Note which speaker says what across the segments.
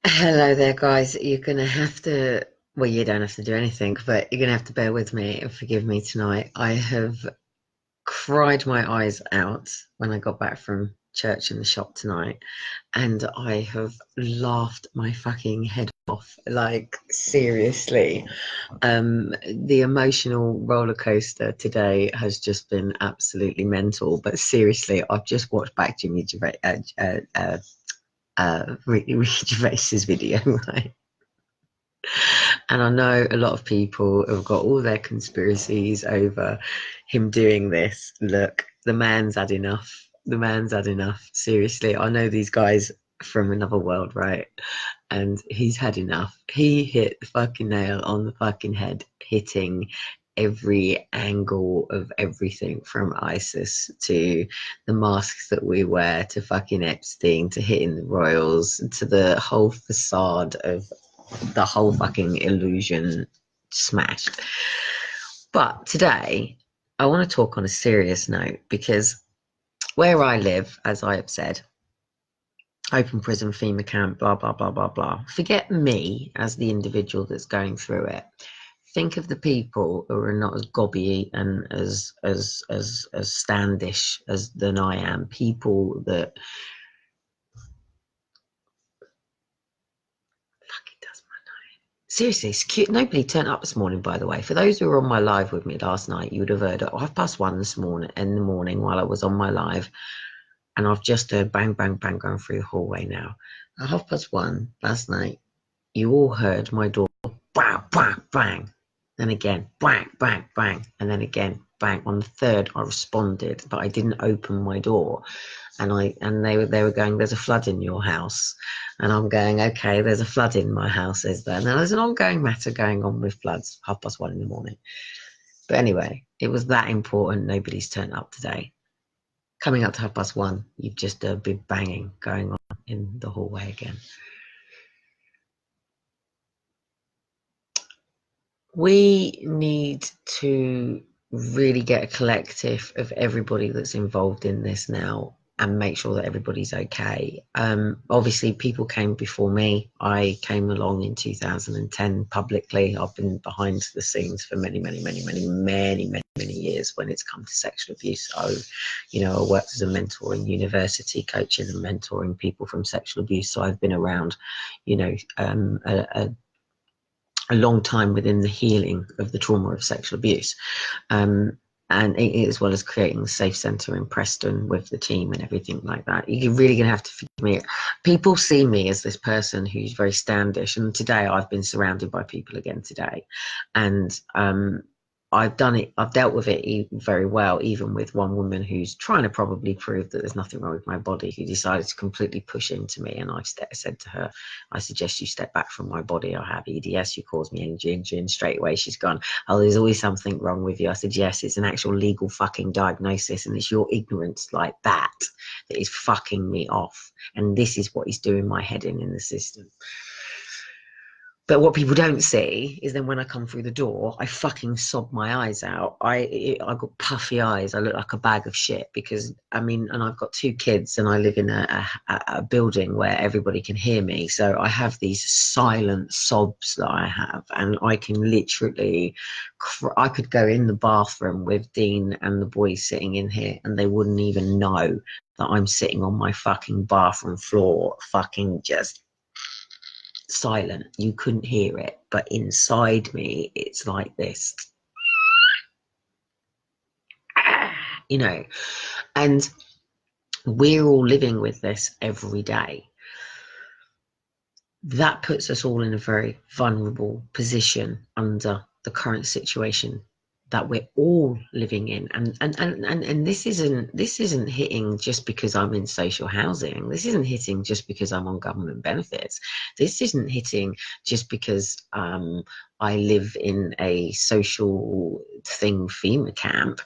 Speaker 1: Hello there, guys. You're gonna have to, well, you don't have to do anything, but you're gonna have to bear with me and forgive me tonight. I have cried my eyes out when I got back from church in the shop tonight, and I have laughed my fucking head off. Like, seriously. The emotional roller coaster today has just been absolutely mental. But seriously, I've just watched back Jimmy Gervais, Ricky Gervais's video, right? And I know a lot of people have got all their conspiracies over him doing this. Look, the man's had enough. The man's had enough. Seriously, I know these guys from another world, right? And he's had enough. He hit the fucking nail on the fucking head, hitting every angle of everything from ISIS to the masks that we wear to fucking Epstein to hitting the royals to the whole facade of the whole fucking illusion smashed. But today, I want to talk on a serious note because where I live, as I have said, open prison, FEMA camp, blah, blah, blah, blah, blah. Forget me as the individual that's going through it. Think of the people who are not as gobby and as standish as than I am. People that fucking does my seriously, it's cute. Nobody turned up this morning, by the way. For those who were on my live with me last night, you would have heard at 1:30 this morning in the morning while I was on my live, and I've just heard bang, bang, bang going through the hallway now. At 1:30 last night, you all heard my door bang, bang, bang, then again bang, bang, bang, and then again bang. On the third, I responded, but I didn't open my door, and they were going, "There's a flood in your house," and I'm going, "Okay, there's a flood in my house, is there?" Now there's an ongoing matter going on with floods. 1:30 in the morning, but anyway, it was that important. Nobody's turned up today. Coming up to 1:30, you've just a big banging going on in the hallway again. We need to really get a collective of everybody that's involved in this now and make sure that everybody's okay. Obviously, people came before me. I came along in 2010 publicly. I've been behind the scenes for many, many, many, many, many, many, many years when it's come to sexual abuse. I worked as a mentor in university, coaching and mentoring people from sexual abuse. So I've been around, a long time within the healing of the trauma of sexual abuse, um, and as well as creating the safe centre in Preston with the team and everything like that. You're really going to have to forgive me. People see me as this person who's very standish, and today I've been surrounded by people again today, and I've done it. I've dealt with it very well, even with one woman who's trying to probably prove that there's nothing wrong with my body, who decided to completely push into me. And I said to her, I suggest you step back from my body. I have EDS. You cause me energy injury. And straight away she's gone, oh, there's always something wrong with you. I said, yes, it's an actual legal fucking diagnosis. And it's your ignorance like that that is fucking me off. And this is what is doing my head in the system. But what people don't see is then when I come through the door, I fucking sob my eyes out. I got puffy eyes. I look like a bag of shit because and I've got two kids and I live in a building where everybody can hear me. So I have these silent sobs that I have, and I can literally, I could go in the bathroom with Dean and the boys sitting in here, and they wouldn't even know that I'm sitting on my fucking bathroom floor, fucking just silent. You couldn't hear it, but inside me it's like this, you know. And we're all living with this every day. That puts us all in a very vulnerable position under the current situation that we're all living in. And this isn't hitting just because I'm in social housing. This isn't hitting just because I'm on government benefits. This isn't hitting just because I live in a social thing FEMA camp.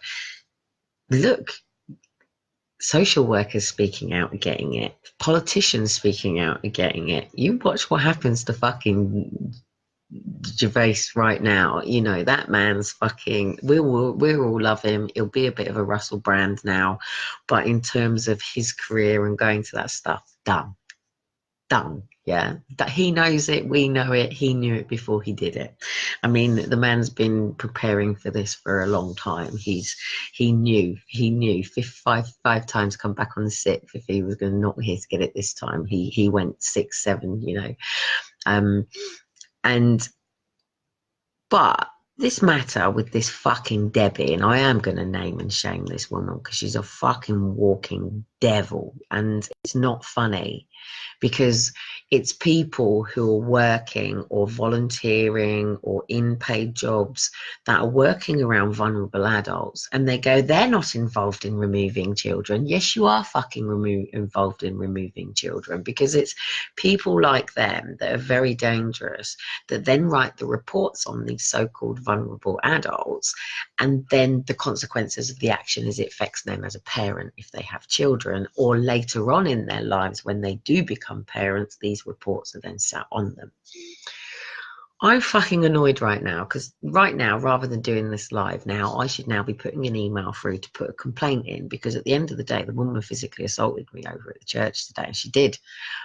Speaker 1: Look, social workers speaking out are getting it. Politicians speaking out are getting it. You watch what happens to fucking Gervais right now. You know, that man's fucking, we'll love him. He'll be a bit of a Russell Brand now, but in terms of his career and going to that stuff, done. Yeah, that he knows it, we know it, he knew it before he did it. I mean, the man's been preparing for this for a long time. He knew five times come back on the sixth if he was going to not here to get it this time. He went 6, 7, and but this matter with this fucking Debbie, and I am going to name and shame this woman because she's a fucking walking devil, and it's not funny because it's people who are working or volunteering or in paid jobs that are working around vulnerable adults, and they go, they're not involved in removing children. Yes, you are fucking involved in removing children, because it's people like them that are very dangerous that then write the reports on these so-called vulnerable adults, and then the consequences of the action is it affects them as a parent if they have children, or later on in their lives when they do become parents, these reports are then sat on them. I'm fucking annoyed right now because right now, rather than doing this live now, I should now be putting an email through to put a complaint in, because at the end of the day, the woman physically assaulted me over at the church today, and she did.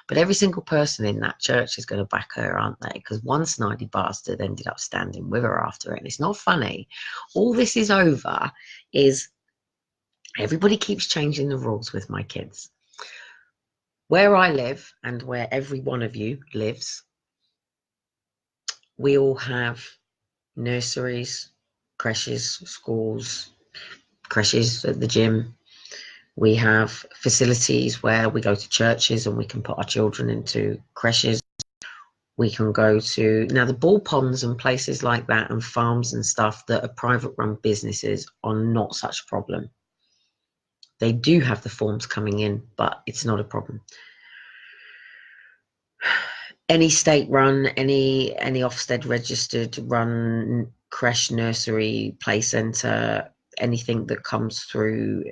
Speaker 1: But every single person in that church is going to back her, aren't they? Because one snidey bastard ended up standing with her after it. And it's not funny. All this is over is everybody keeps changing the rules with my kids. Where I live and where every one of you lives, we all have nurseries, creches, schools, creches at the gym. We have facilities where we go to churches and we can put our children into creches. We can go to, now the ball ponds and places like that and farms and stuff that are private run businesses are not such a problem. They do have the forms coming in, but it's not a problem. Any state run, any Ofsted registered run creche, nursery, play centre, anything that comes through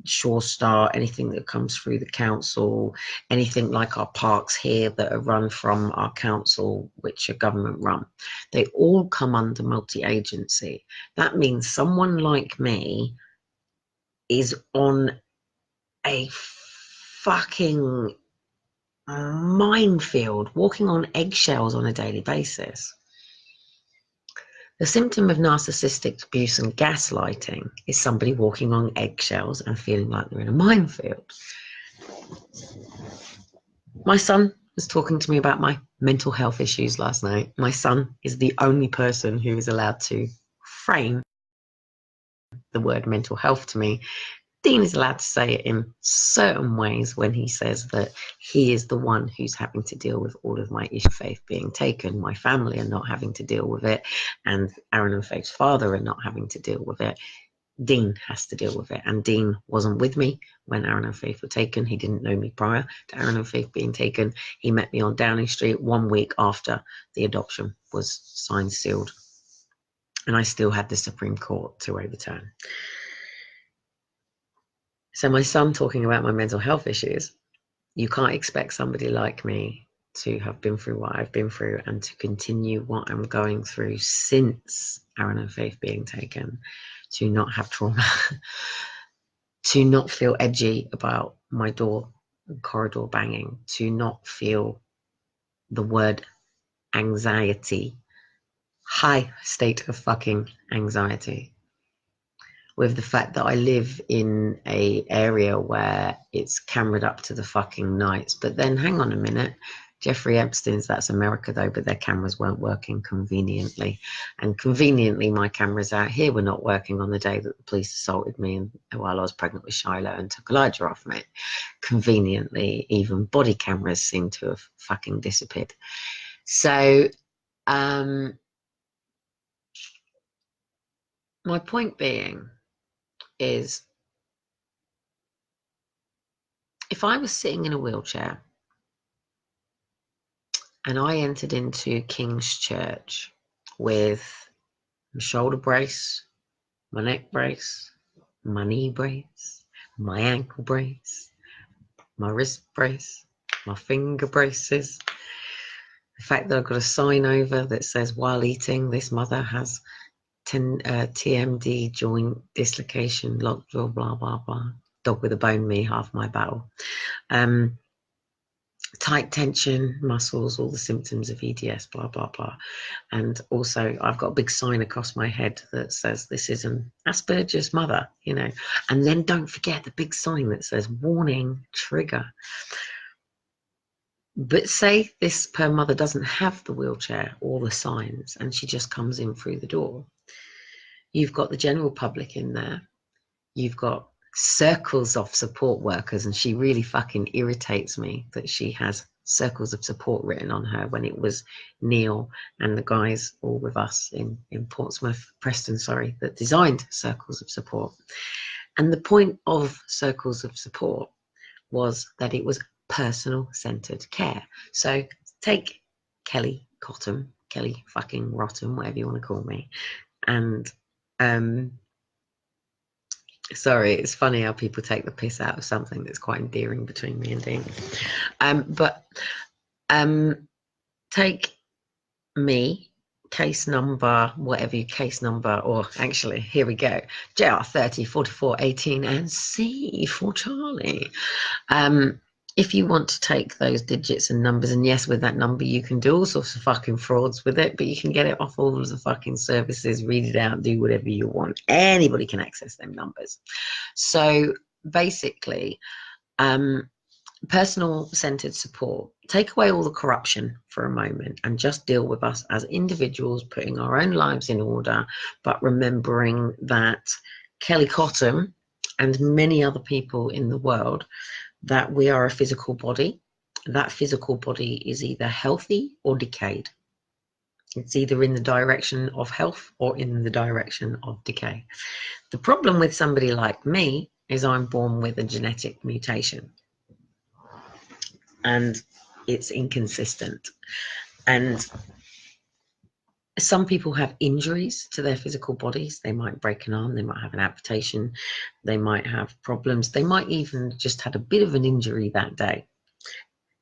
Speaker 1: Sure Start, anything that comes through the council, anything like our parks here that are run from our council, which are government run, they all come under multi-agency. That means someone like me is on a fucking minefield, walking on eggshells on a daily basis. The symptom of narcissistic abuse and gaslighting is somebody walking on eggshells and feeling like they're in a minefield. My son was talking to me about my mental health issues last night. My son is the only person who is allowed to frame the word mental health to me. Dean is allowed to say it in certain ways when he says that he is the one who's having to deal with all of my issue of Faith being taken. My family are not having to deal with it, and Aaron and Faith's father are not having to deal with it. Dean has to deal with it, and Dean wasn't with me when Aaron and Faith were taken. He didn't know me prior to Aaron and Faith being taken. He met me on Downing Street 1 week after the adoption was signed, sealed, and I still had the Supreme Court to overturn. So my son talking about my mental health issues, you can't expect somebody like me to have been through what I've been through and to continue what I'm going through since Aaron and Faith being taken, to not have trauma, to not feel edgy about my door and corridor banging, to not feel the word anxiety, high state of fucking anxiety, with the fact that I live in a area where it's cameraed up to the fucking nights. But then hang on a minute, Jeffrey Epstein's, that's America though, but their cameras weren't working conveniently. And conveniently my cameras out here were not working on the day that the police assaulted me and while I was pregnant with Shiloh and took Elijah off me. Conveniently, even body cameras seem to have fucking disappeared. So my point being is, if I was sitting in a wheelchair and I entered into King's Church with my shoulder brace, my neck brace, my knee brace, my ankle brace, my wrist brace, my finger braces, the fact that I've got a sign over that says, while eating, this mother has TMD, joint dislocation, lockjaw, blah, blah, blah. Dog with a bone, me, half my battle. tight tension, muscles, all the symptoms of EDS, blah, blah, blah. And also I've got a big sign across my head that says this is an Asperger's mother, you know. And then don't forget the big sign that says warning, trigger. But say this per mother doesn't have the wheelchair or the signs and she just comes in through the door. You've got the general public in there. You've got circles of support workers, and she really fucking irritates me that she has circles of support written on her when it was Neil and the guys all with us in Portsmouth, Preston, sorry, that designed circles of support. And the point of circles of support was that it was personal centered care. So take Kelly Cotton, Kelly fucking Rotten, whatever you want to call me, and sorry, it's funny how people take the piss out of something that's quite endearing between me and Dean. Take me, case number, whatever your case number, or actually, here we go, JR 30 44 18 and C for Charlie. If you want to take those digits and numbers, and yes, with that number you can do all sorts of fucking frauds with it, but you can get it off all of the fucking services, read it out, do whatever you want. Anybody can access them numbers. So basically, personal centered support, take away all the corruption for a moment and just deal with us as individuals, putting our own lives in order, but remembering that Kelly Cotton and many other people in the world, that we are a physical body. That physical body is either healthy or decayed. It's either in the direction of health or in the direction of decay. The problem with somebody like me is I'm born with a genetic mutation and it's inconsistent. And some people have injuries to their physical bodies. They might break an arm, they might have an amputation, they might have problems, they might even just had a bit of an injury that day.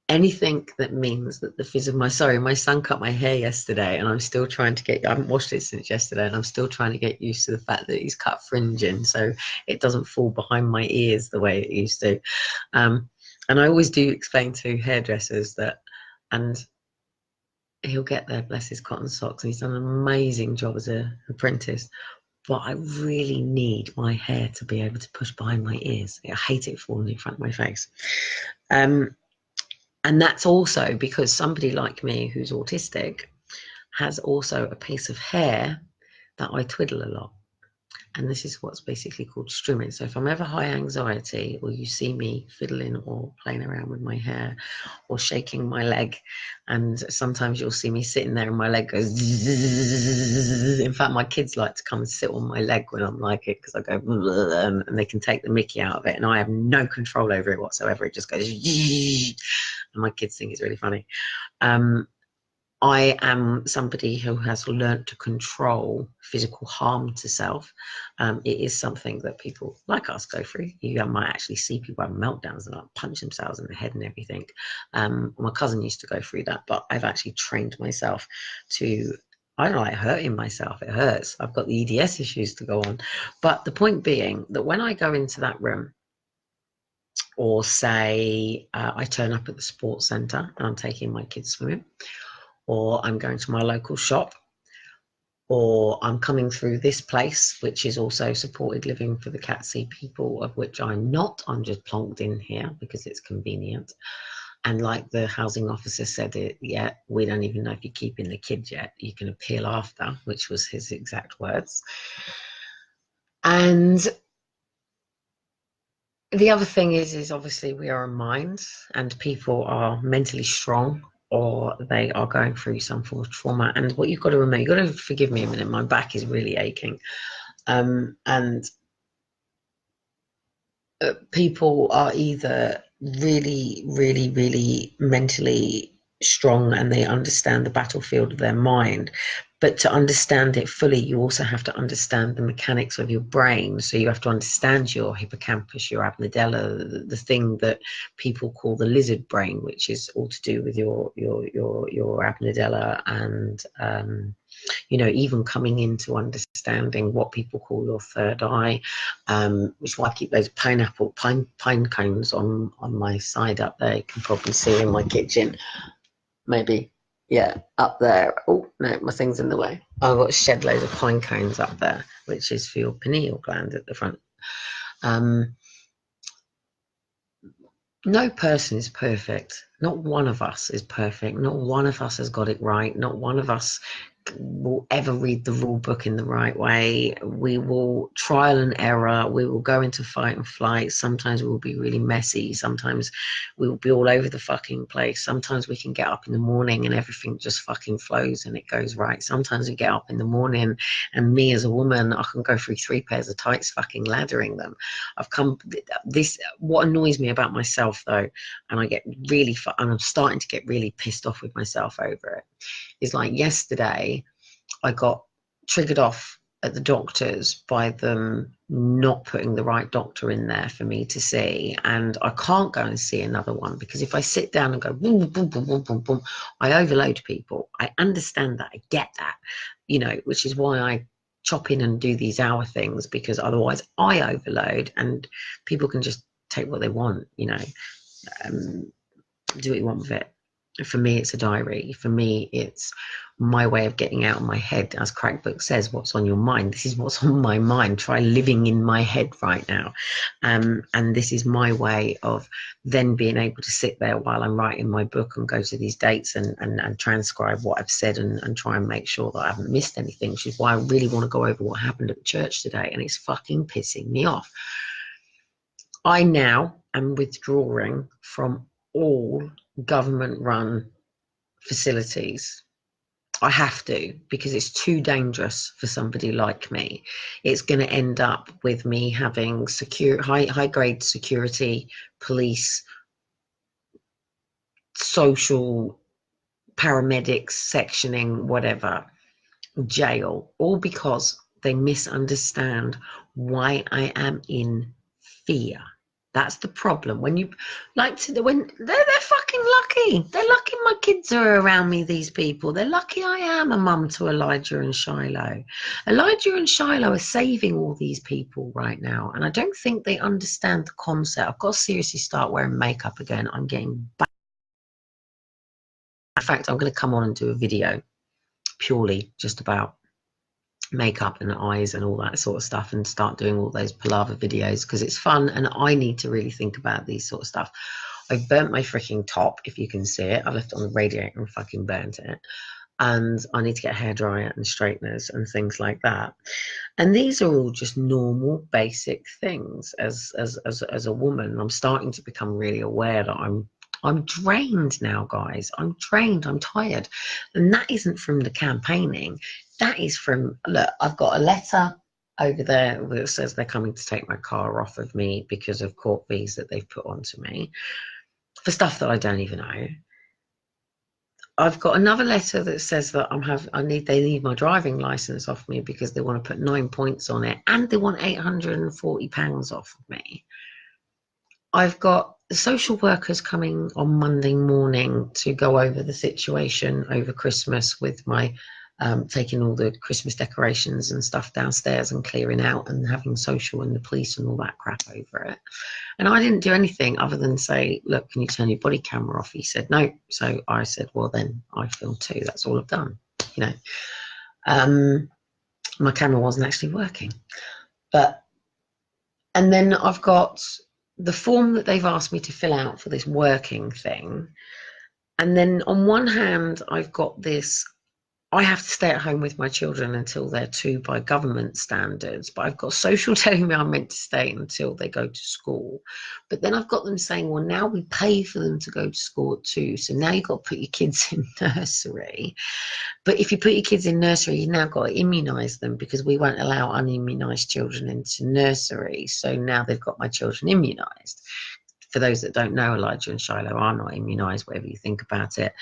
Speaker 1: Anything that means that the physical, my son cut my hair yesterday and I'm still trying to get, I haven't washed it since yesterday and I'm still trying to get used to the fact that he's cut fringe in so it doesn't fall behind my ears the way it used to. And I always do explain to hairdressers that, and he'll get there, bless his cotton socks, and he's done an amazing job as an apprentice, but I really need my hair to be able to push behind my ears. I hate it falling in front of my face. And that's also because somebody like me who's autistic has also a piece of hair that I twiddle a lot. And this is what's basically called strimming. So if I'm ever high anxiety or you see me fiddling or playing around with my hair or shaking my leg, and sometimes you'll see me sitting there and my leg goes zzz. In fact, my kids like to come and sit on my leg when I'm like it because I go and they can take the mickey out of it and I have no control over it whatsoever. It just goes and my kids think it's really funny. I am somebody who has learned to control physical harm to self. It is something that people like us go through. You might actually see people have meltdowns and like punch themselves in the head and everything. My cousin used to go through that, but I've actually trained myself to, I don't like hurting myself. It hurts. I've got the EDS issues to go on. But the point being that when I go into that room, or say I turn up at the sports centre and I'm taking my kids swimming, or I'm going to my local shop, or I'm coming through this place, which is also supported living for the CATC people, of which I'm not. I'm just plonked in here because it's convenient. And like the housing officer said, we don't even know if you're keeping the kids yet. You can appeal after, which was his exact words. And the other thing is obviously we are a mind and people are mentally strong or they are going through some form of trauma. And what you've got to remember, you've got to forgive me a minute, my back is really aching. And people are either really, really, really mentally strong and they understand the battlefield of their mind, But to understand it fully, you also have to understand the mechanics of your brain. So you have to understand your hippocampus, your amygdala, the thing that people call the lizard brain, which is all to do with your amygdala, and you know, even coming into understanding what people call your third eye, which is why I keep those pine cones on my side up there. You can probably see in my kitchen, maybe. Yeah, up there. Oh no, my thing's in the way. I've got a shed load of pine cones up there, which is for your pineal gland at the front. No person is perfect. Not one of us is perfect. Not one of us has got it right. Not one of us will ever read the rule book in the right way. We will trial and error. We will go into fight and flight. Sometimes we will be really messy. Sometimes we will be all over the fucking place. Sometimes we can get up in the morning and everything just fucking flows and it goes right. Sometimes we get up in the morning and me as a woman, I can go through 3 pairs of tights fucking laddering them. What annoys me about myself though, and I get really, and I'm starting to get really pissed off with myself over it, is like yesterday I got triggered off at the doctor's by them not putting the right doctor in there for me to see, and I can't go and see another one because if I sit down and go boom boom boom boom boom boom, I overload people. I understand that, I get that, you know, which is why I chop in and do these hour things, because otherwise I overload and people can just take what they want, you know, do what you want with it. For me, it's a diary. For me, it's my way of getting out of my head. As Crackbook says, what's on your mind? This is what's on my mind. Try living in my head right now. And this is my way of then being able to sit there while I'm writing my book and go to these dates and transcribe what I've said and try and make sure that I haven't missed anything, which is why I really want to go over what happened at the church today. And it's fucking pissing me off. I now am withdrawing from all government-run facilities. I have to, because it's too dangerous for somebody like me. It's going to end up with me having high grade security, police, social, paramedics, sectioning, whatever, jail, all because they misunderstand why I am in fear. That's the problem. When you like to, when they're fucking lucky. They're lucky my kids are around me, these people. They're lucky I am a mum to Elijah and Shiloh. Elijah and Shiloh are saving all these people right now. And I don't think they understand the concept. I've got to seriously start wearing makeup again. I'm getting back. In fact, I'm going to come on and do a video purely just about makeup and eyes and all that sort of stuff, and start doing all those palaver videos because it's fun and I need to really think about these sort of stuff. I've burnt my freaking top, if you can see it. I left it on the radiator and fucking burnt it, and I need to get a hairdryer and straighteners and things like that. And these are all just normal basic things as a woman. I'm starting to become really aware that I'm drained now, guys. I'm drained. I'm tired. And that isn't from the campaigning. That is from, look, I've got a letter over there that says they're coming to take my car off of me because of court fees that they've put onto me for stuff that I don't even know. I've got another letter that says that they need my driving license off me because they want to put 9 points on it, and they want £840 off of me. I've got the social workers coming on Monday morning to go over the situation over Christmas with my taking all the Christmas decorations and stuff downstairs and clearing out and having social and the police and all that crap over it. And I didn't do anything other than say, look, can you turn your body camera off? He said, no. So I said, well, then I film too. That's all I've done, you know. My camera wasn't actually working. And then I've got the form that they've asked me to fill out for this working thing. And then on one hand, I've got this, I have to stay at home with my children until they're 2 by government standards, but I've got social telling me I'm meant to stay until they go to school. But then I've got them saying, well, now we pay for them to go to school at 2, so now you've got to put your kids in nursery. But if you put your kids in nursery, you've now got to immunise them because we won't allow unimmunised children into nursery. So now they've got my children immunised. For those that don't know, Elijah and Shiloh are not immunised, whatever you think about it.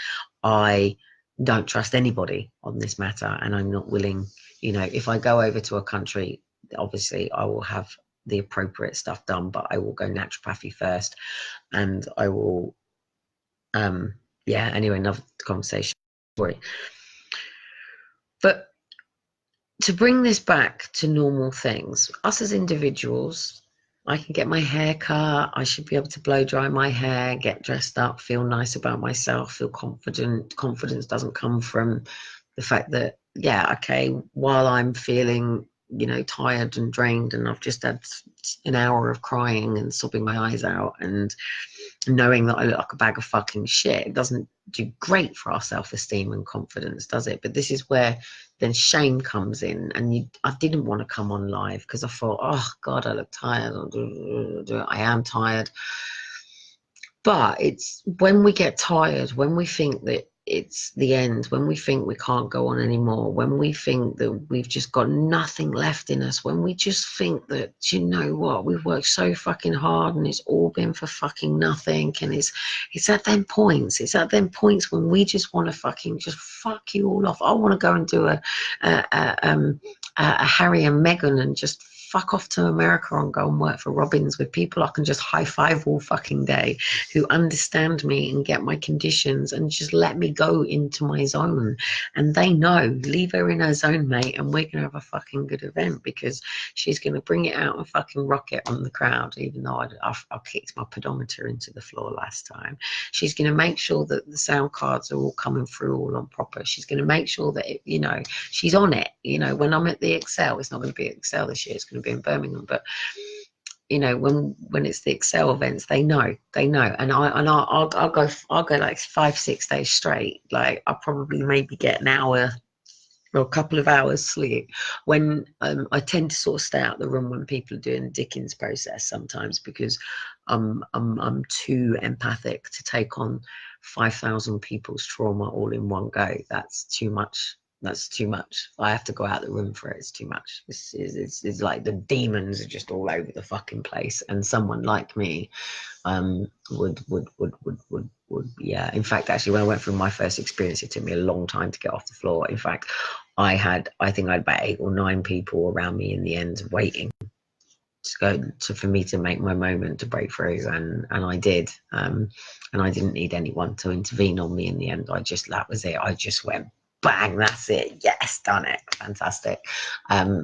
Speaker 1: I don't trust anybody on this matter, and I'm not willing, you know, if I go over to a country, obviously I will have the appropriate stuff done, but I will go naturopathy first, and I will yeah, anyway, another conversation. Sorry. But to bring this back to normal things, us as individuals, I can get my hair cut, I should be able to blow dry my hair, get dressed up, feel nice about myself, feel confident. Confidence doesn't come from the fact that, yeah, okay, while I'm feeling, you know, tired and drained, and I've just had an hour of crying and sobbing my eyes out and knowing that I look like a bag of fucking shit, it doesn't do great for our self-esteem and confidence, does it? But this is where then shame comes in, and I didn't want to come on live because I thought, oh God, I look tired. I am tired. But it's when we get tired, when we think that it's the end, when we think we can't go on anymore, when we think that we've just got nothing left in us, when we just think that, you know what, we've worked so fucking hard and it's all been for fucking nothing, and it's at them points, when we just want to fucking just fuck you all off. I want to go and do a Harry and Meghan and just fuck off to America and go and work for Robbins with people I can just high five all fucking day, who understand me and get my conditions and just let me go into my zone. And they know, leave her in her zone, mate, and we're gonna have a fucking good event, because she's gonna bring it out and fucking rock it on the crowd, even though I kicked my pedometer into the floor last time. She's gonna make sure that the sound cards are all coming through all on proper. She's gonna make sure that, you know, she's on it. You know, when I'm at the Excel, it's not going to be Excel this year, it's going to be in Birmingham, but you know, when it's the Excel events, they know, and I'll go like 5-6 days straight. Like I'll probably maybe get an hour or a couple of hours sleep. When I tend to sort of stay out of the room when people are doing the Dickens process sometimes, because I'm too empathic to take on 5,000 people's trauma all in one go. That's too much. That's too much. I have to go out the room for it. It's too much. It's like the demons are just all over the fucking place, and someone like me would yeah. In fact, actually, when I went through my first experience, it took me a long time to get off the floor. In fact, I think I had about 8 or 9 people around me in the end waiting for me to make my moment to break through, and I did, and I didn't need anyone to intervene on me in the end. That was it. I just went bang, that's it, yes, done it, fantastic.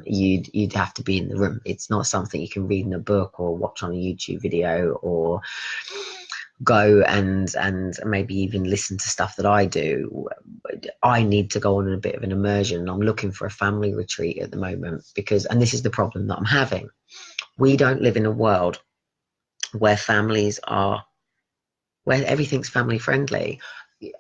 Speaker 1: You'd have to be in the room. It's not something you can read in a book or watch on a YouTube video, or go and maybe even listen to stuff that I do. I need to go on a bit of an immersion. I'm looking for a family retreat at the moment, because, and this is the problem that I'm having, we don't live in a world where where everything's family friendly.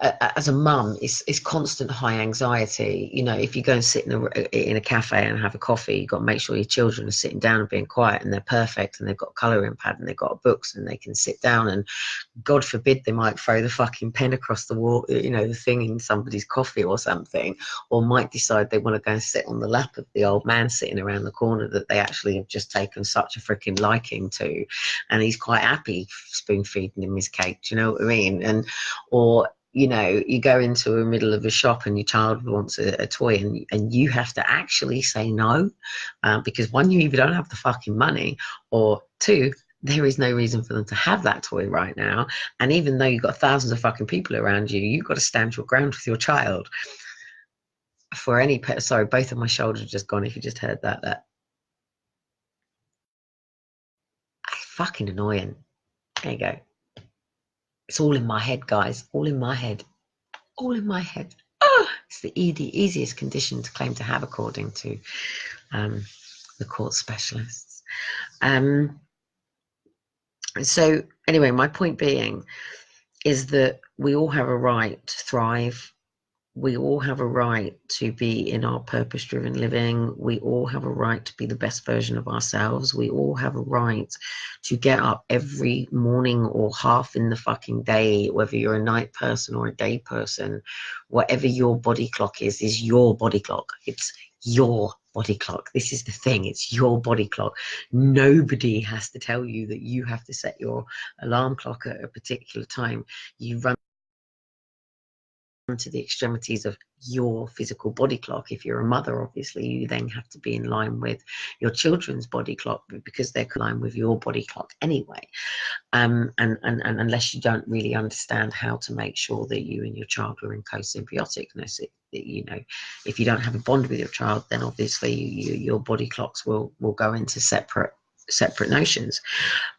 Speaker 1: As a mum, it's constant high anxiety. You know, if you go and sit in a cafe and have a coffee, you've got to make sure your children are sitting down and being quiet, and they're perfect, and they've got a colouring pad, and they've got books, and they can sit down, and God forbid they might throw the fucking pen across the wall, you know, the thing in somebody's coffee or something, or might decide they want to go and sit on the lap of the old man sitting around the corner that they actually have just taken such a freaking liking to, and he's quite happy spoon feeding him his cake. Do you know what I mean? Or you know, you go into the middle of a shop and your child wants a toy, and you have to actually say no, because one, you either don't have the fucking money, or two, there is no reason for them to have that toy right now. And even though you've got thousands of fucking people around you, you've got to stand your ground with your child. For any pet, sorry, both of my shoulders have just gone, if you just heard that fucking annoying. There you go. It's all in my head, guys, all in my head. Oh, it's the easiest condition to claim to have, according to the court specialists. So anyway, my point being is that we all have a right to thrive. We all have a right to be in our purpose-driven living. We all have a right to be the best version of ourselves. We all have a right to get up every morning or half in the fucking day, whether you're a night person or a day person. Whatever your body clock is your body clock. It's your body clock. This is the thing. It's your body clock. Nobody has to tell you that you have to set your alarm clock at a particular time. You run to the extremities of your physical body clock. If you're a mother, obviously you then have to be in line with your children's body clock, because they're in line with your body clock anyway. And unless you don't really understand how to make sure that you and your child are in co-symbioticness, you know, if you don't have a bond with your child, then obviously your body clocks will go into separate notions.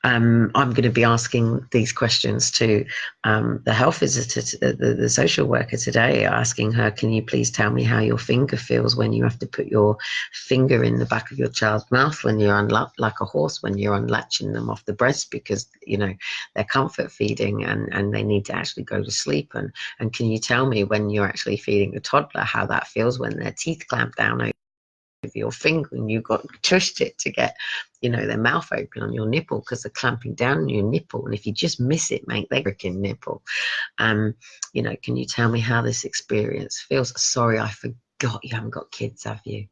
Speaker 1: I'm going to be asking these questions to the health visitor, the social worker today, asking her, can you please tell me how your finger feels when you have to put your finger in the back of your child's mouth when you're like a horse, when you're unlatching them off the breast, because, you know, they're comfort feeding and they need to actually go to sleep. And can you tell me, when you're actually feeding a toddler, how that feels when their teeth clamp down over your finger and you've got to twist it to get, you know, their mouth open on your nipple, because they're clamping down on your nipple, and if you just miss it, mate, they freaking nipple. You know, can you tell me how this experience feels? Sorry, I forgot you haven't got kids, have you?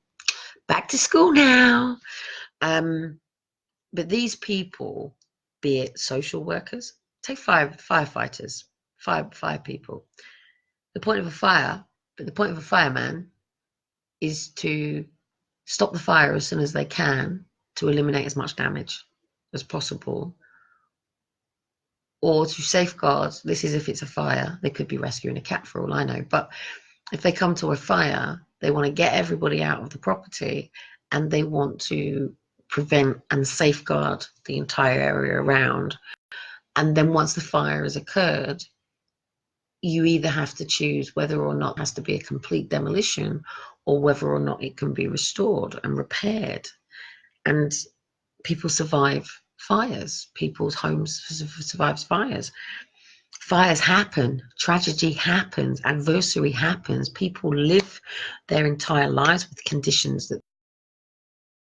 Speaker 1: Back to school now. But these people, be it social workers, take firefighters, five people. The point of a fireman is to stop the fire as soon as they can, to eliminate as much damage as possible, or to safeguard. This is if it's a fire. They could be rescuing a cat for all I know. But if they come to a fire, they want to get everybody out of the property, and they want to prevent and safeguard the entire area around. And then once the fire has occurred, you either have to choose whether or not it has to be a complete demolition, or whether or not it can be restored and repaired. And people survive fires. People's homes survive fires. Fires happen. Tragedy happens. Adversity happens. People live their entire lives with conditions that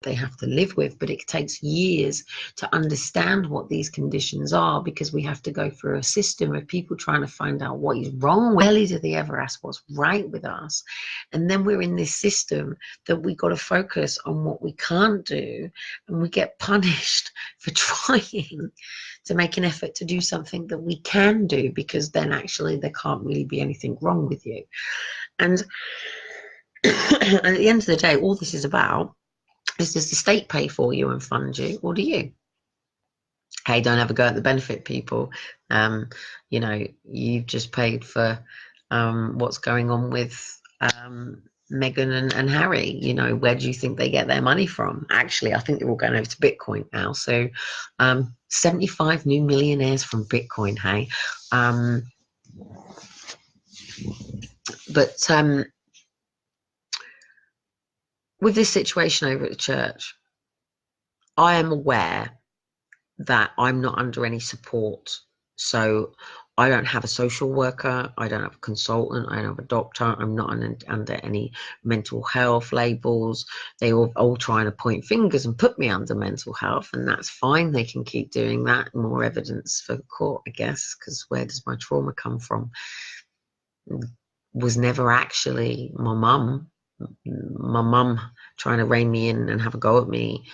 Speaker 1: they have to live with, but it takes years to understand what these conditions are, because we have to go through a system of people trying to find out what is wrong. Rarely do they ever ask what's right with us. And then we're in this system that we got to focus on what we can't do, and we get punished for trying to make an effort to do something that we can do, because then actually there can't really be anything wrong with you. And at the end of the day, all this is about is, does the state pay for you and fund you, or do you? Hey, don't ever go at the benefit people. You know, you've just paid for what's going on with Meghan and Harry. You know, where do you think they get their money from? Actually, I think they're all going over to Bitcoin now. So 75 new millionaires from Bitcoin, hey? But with this situation over at the church, I am aware that I'm not under any support. So I don't have a social worker, I don't have a consultant, I don't have a doctor, I'm not under any mental health labels. They all trying to point fingers and put me under mental health, and that's fine. They can keep doing that. More evidence for the court, I guess, because where does my trauma come from? Was never actually my mum. My mum trying to rein me in and have a go at me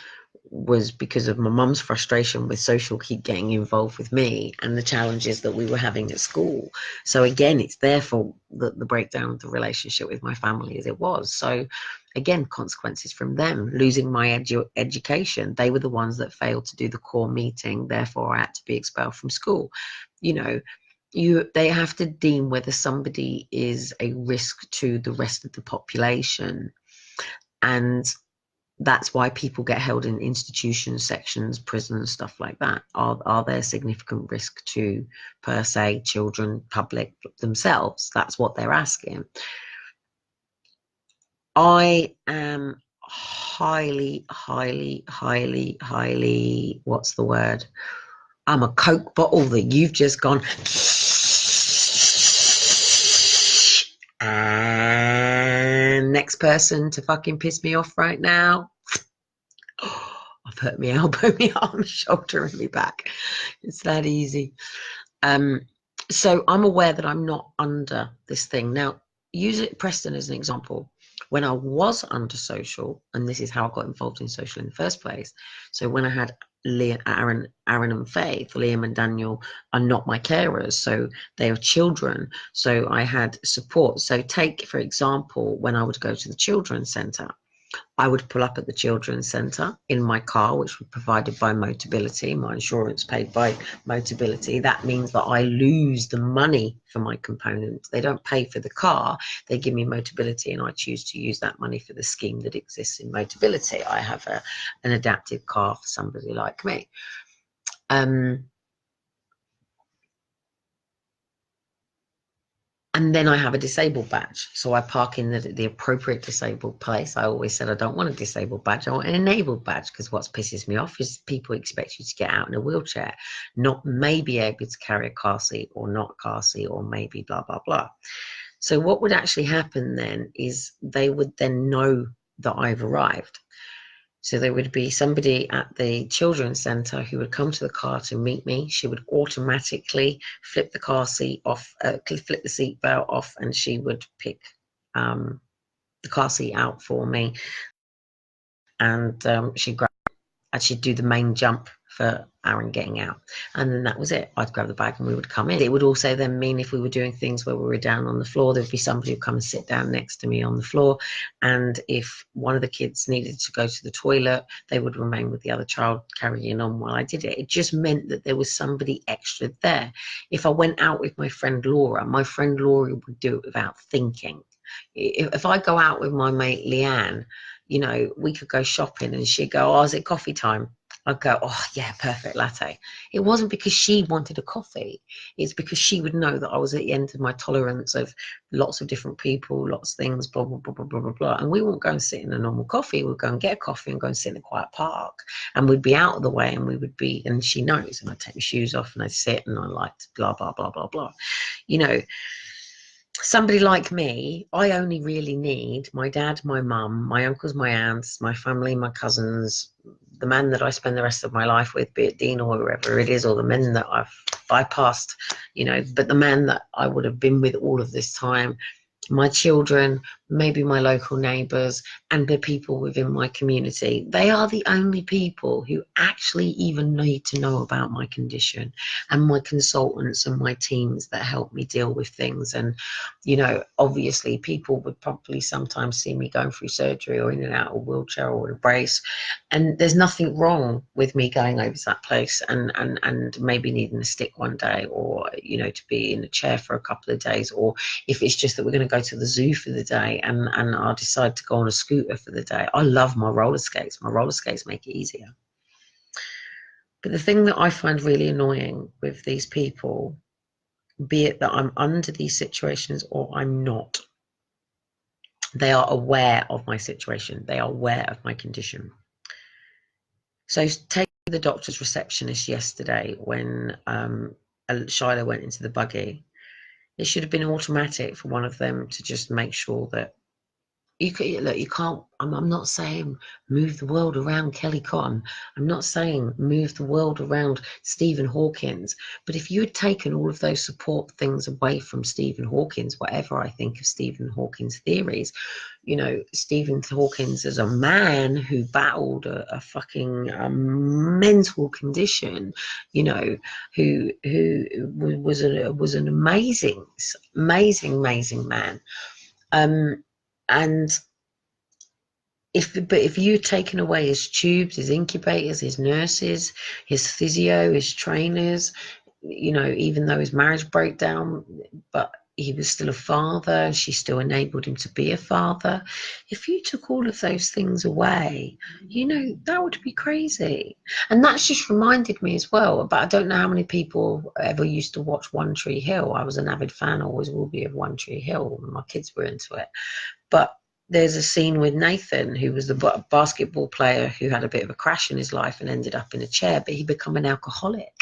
Speaker 1: was because of my mum's frustration with social keep getting involved with me and the challenges that we were having at school. So again, it's therefore the breakdown of the relationship with my family as it was. So again, consequences from them. Losing my education. They were the ones that failed to do the core meeting, therefore I had to be expelled from school. You know, they have to deem whether somebody is a risk to the rest of the population. And that's why people get held in institutions, sections, prisons, stuff like that. Are there significant risk to, per se, children, public, themselves? That's what they're asking. I am highly, what's the word? I'm a Coke bottle that you've just gone, and next person to fucking piss me off right now. I've hurt my elbow, my arm, shoulder, and my back. It's that easy. So I'm aware that I'm not under this thing. Now, use it, Preston, as an example. When I was under social, and this is how I got involved in social in the first place. So when I had Aaron and Faith, Liam and Daniel are not my carers, so they are children. So I had support. So take, for example, when I would go to the children's centre, I would pull up at the children's centre in my car, which was provided by Motability, my insurance paid by Motability. That means that I lose the money for my components. They don't pay for the car, they give me Motability, and I choose to use that money for the scheme that exists in Motability. I have an adapted car for somebody like me. And then I have a disabled badge. So I park in the appropriate disabled place. I always said I don't want a disabled badge. I want an enabled badge, because what pisses me off is people expect you to get out in a wheelchair, not maybe able to carry a car seat or not car seat or maybe blah, blah, blah. So what would actually happen then is they would then know that I've arrived. So there would be somebody at the children's centre who would come to the car to meet me. She would automatically flip the car seat off, flip the seat belt off, and she would pick the car seat out for me. And she'd do the main jump for Aaron getting out. And then that was it. I'd grab the bag and we would come in. It would also then mean if we were doing things where we were down on the floor, there'd be somebody who'd come and sit down next to me on the floor. And if one of the kids needed to go to the toilet, they would remain with the other child carrying on while I did it. It just meant that there was somebody extra there. If I went out with my friend Laura would do it without thinking. If I go out with my mate Leanne, we could go shopping and she'd go, oh, is it coffee time? I'd go, oh, yeah, perfect latte. It wasn't because she wanted a coffee. It's because she would know that I was at the end of my tolerance of lots of different people, lots of things, blah, blah, blah, blah, blah, blah, blah. And we wouldn't go and sit in a normal coffee. We'd go and get a coffee and go and sit in a quiet park. And we'd be out of the way and we would be, and she knows, and I'd take my shoes off and I'd sit and I liked blah, blah, blah, blah, blah. Somebody like me, I only really need my dad, my mum, my uncles, my aunts, my family, my cousins, the man that I spend the rest of my life with, be it Dean or whoever it is, or the men that I've bypassed, but the man that I would have been with all of this time, my children, maybe my local neighbours, and the people within my community. They are the only people who actually even need to know about my condition, and my consultants and my teams that help me deal with things. And obviously people would probably sometimes see me going through surgery or in and out of a wheelchair or a brace, and there's nothing wrong with me going over to that place and maybe needing a stick one day, or to be in a chair for a couple of days, or if it's just that we're going to go to the zoo for the day and I'll decide to go on a scooter for the day. I love my roller skates. My roller skates make it easier. But the thing that I find really annoying with these people, be it that I'm under these situations or I'm not, they are aware of my situation. They are aware of my condition. So take the doctor's receptionist yesterday when Shiloh went into the buggy. It should have been automatic for one of them to just make sure that you can't. I'm not saying move the world around Kelly Cotton. I'm not saying move the world around Stephen Hawkins. But if you had taken all of those support things away from Stephen Hawkins, whatever I think of Stephen Hawkins' theories, Stephen Hawkins is a man who battled a fucking mental condition, who was an amazing man. And if you'd taken away his tubes, his incubators, his nurses, his physio, his trainers, even though his marriage broke down, but he was still a father and she still enabled him to be a father. If you took all of those things away, that would be crazy. And that's just reminded me as well, but I don't know how many people ever used to watch One Tree Hill. I was an avid fan, always will be, of One Tree Hill. My kids were into it. But there's a scene with Nathan, who was the basketball player who had a bit of a crash in his life and ended up in a chair, but he became an alcoholic.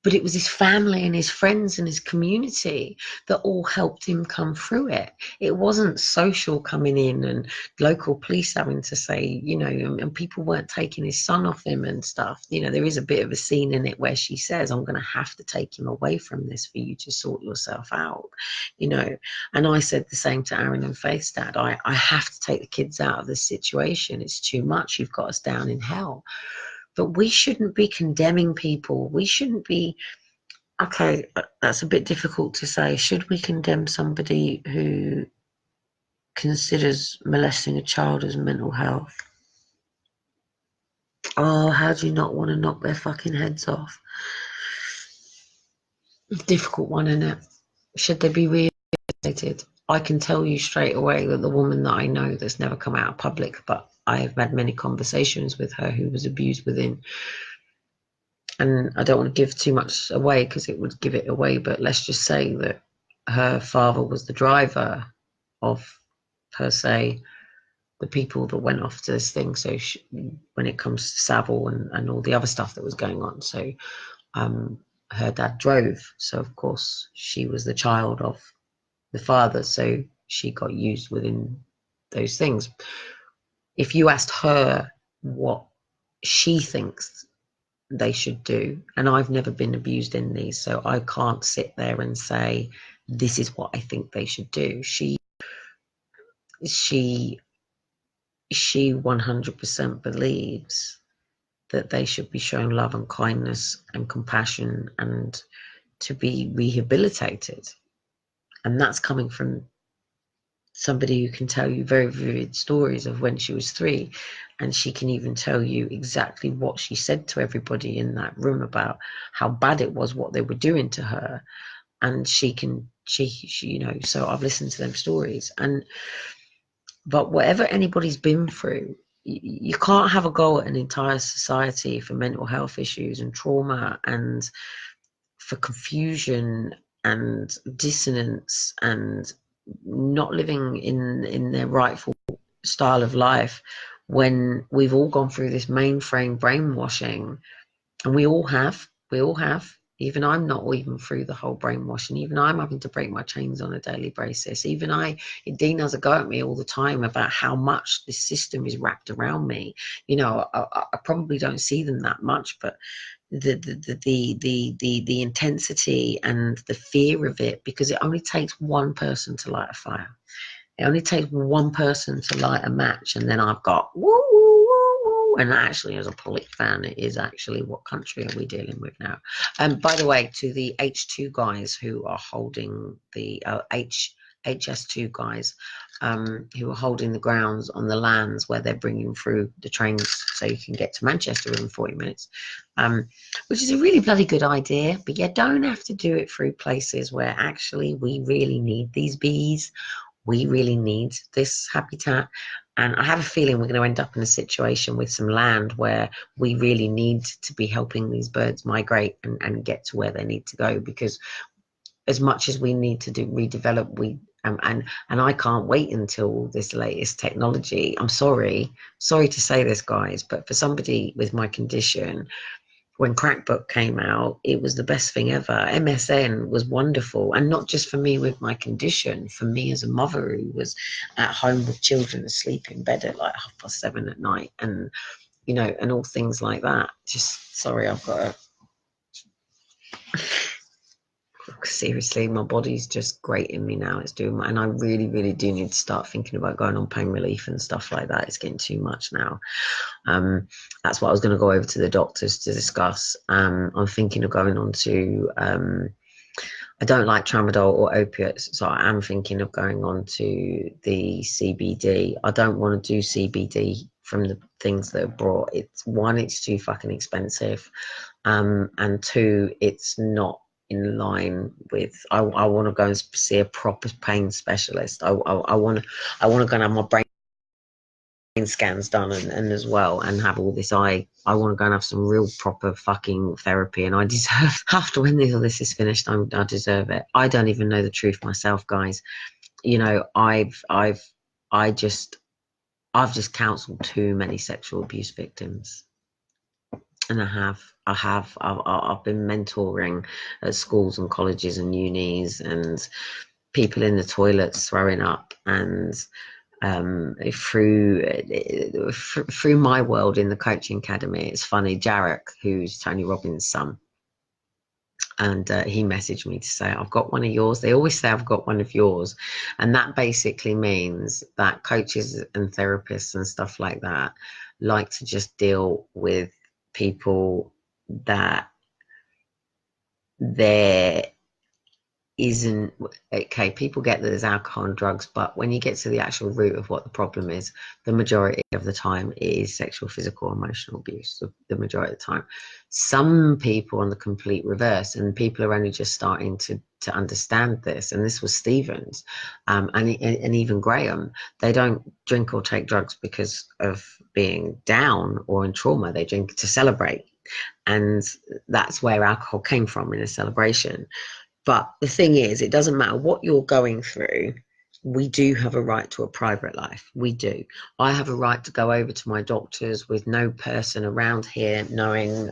Speaker 1: But it was his family and his friends and his community that all helped him come through it. It wasn't social coming in and local police having to say, you know, and people weren't taking his son off him and stuff. You know, there is a bit of a scene in it where she says, I'm going to have to take him away from this for you to sort yourself out, you know. And I said the same to Aaron and Faith's dad. I have to take the kids out of this situation. It's too much. You've got us down in hell. But we shouldn't be condemning people. We shouldn't be, okay, that's a bit difficult to say. Should we condemn somebody who considers molesting a child as mental health? Oh, how do you not want to knock their fucking heads off? Difficult one, isn't it? Should they be rehabilitated? I can tell you straight away that the woman that I know that's never come out of public, but I have had many conversations with her who was abused within, and I don't want to give too much away because it would give it away, but let's just say that her father was the driver of, per se, the people that went off to this thing. So she, when it comes to Savile and all the other stuff that was going on, so her dad drove, so of course she was the child of the father, so she got used within those things. If you asked her what she thinks they should do, and I've never been abused in these, so I can't sit there and say this is what I think they should do. She 100% believes that they should be shown love and kindness and compassion and to be rehabilitated. And that's coming from somebody who can tell you very vivid stories of when she was 3, and she can even tell you exactly what she said to everybody in that room about how bad it was what they were doing to her. And she you know, so I've listened to them stories. And but whatever anybody's been through, you can't have a go at an entire society for mental health issues and trauma and for confusion and dissonance and not living in their rightful style of life when we've all gone through this mainframe brainwashing. And we all have, even I'm not even through the whole brainwashing. Even I'm having to break my chains on a daily basis. Even Dean has a go at me all the time about how much this system is wrapped around me. You know, I probably don't see them that much, but the intensity and the fear of it, because it only takes one person to light a fire. It only takes one person to light a match, and then I've got woo, woo, woo, woo. And actually, as a Pollock fan, it is actually, what country are we dealing with now? By the way, to the H2 guys who are holding the HS2 guys who are holding the grounds on the lands where they're bringing through the trains so you can get to Manchester within 40 minutes, which is a really bloody good idea. But you don't have to do it through places where actually we really need these bees. We really need this habitat. And I have a feeling we're going to end up in a situation with some land where we really need to be helping these birds migrate and get to where they need to go, because as much as we need to redevelop, and I can't wait until this latest technology. I'm sorry to say this, guys, but for somebody with my condition, when Crackbook came out, it was the best thing ever. MSN was wonderful, and not just for me with my condition, for me as a mother who was at home with children asleep in bed at like 7:30 at night, and you know, and all things like that. Just sorry, I've got a seriously, my body's just grating me now. It's doing and I really, really do need to start thinking about going on pain relief and stuff like that. It's getting too much now. That's what I was going to go over to the doctors to discuss. I'm thinking of going on to I don't like tramadol or opiates, so I am thinking of going on to the CBD. I don't want to do CBD from the things that are brought. It's one, it's too fucking expensive, and two, it's not in line with. I want to go and see a proper pain specialist. I want to go and have my brain scans done and as well, and have all this. I want to go and have some real proper fucking therapy, and I deserve, after when all this is finished, I deserve it. I don't even know the truth myself, guys. You know, I've just counseled too many sexual abuse victims. And I've been mentoring at schools and colleges and unis, and people in the toilets throwing up, and through my world in the coaching academy, it's funny. Jarek, who's Tony Robbins' son, and he messaged me to say, I've got one of yours. They always say I've got one of yours, and that basically means that coaches and therapists and stuff like that like to just deal with people that there isn't okay. People get that there's alcohol and drugs, but when you get to the actual root of what the problem is, the majority of the time it is sexual, physical, emotional abuse. So the majority of the time, some people on the complete reverse, and people are only just starting to understand this. And this was Stevens, and even Graham. They don't drink or take drugs because of being down or in trauma. They drink to celebrate, and that's where alcohol came from, in a celebration. But the thing is, it doesn't matter what you're going through. We do have a right to a private life. We do. I have a right to go over to my doctors with no person around here knowing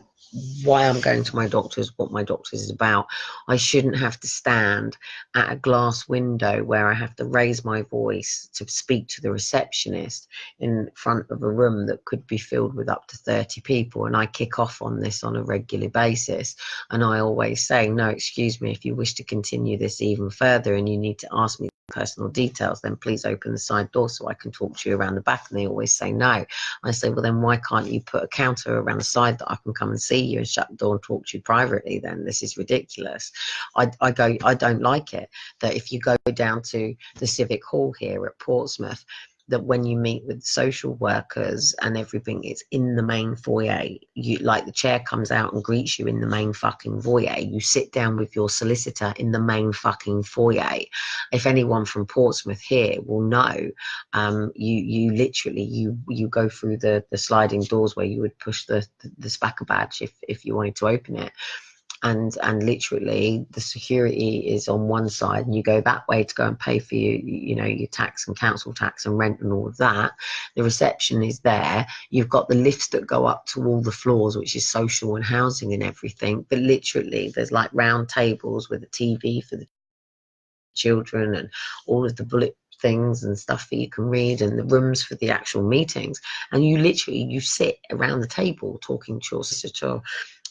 Speaker 1: why I'm going to my doctors, what my doctors is about. I shouldn't have to stand at a glass window where I have to raise my voice to speak to the receptionist in front of a room that could be filled with up to 30 people. And I kick off on this on a regular basis. And I always say, no, excuse me, if you wish to continue this even further and you need to ask me personal details, then please open the side door so I can talk to you around the back. And they always say no. I say, well, then why can't you put a counter around the side that I can come and see you and shut the door and talk to you privately? Then this is ridiculous. I don't like it that if you go down to the Civic Hall here at Portsmouth, that when you meet with social workers and everything, it's in the main foyer. You, like, the chair comes out and greets you in the main fucking foyer. You sit down with your solicitor in the main fucking foyer. If anyone from Portsmouth here will know, you literally you go through the sliding doors where you would push the spacker badge if you wanted to open it. And literally the security is on one side, and you go that way to go and pay for your tax and council tax and rent and all of that. The reception is there. You've got the lifts that go up to all the floors, which is social and housing and everything. But literally there's like round tables with a TV for the children and all of the bullet things and stuff that you can read, and the rooms for the actual meetings. And you sit around the table talking to your sister.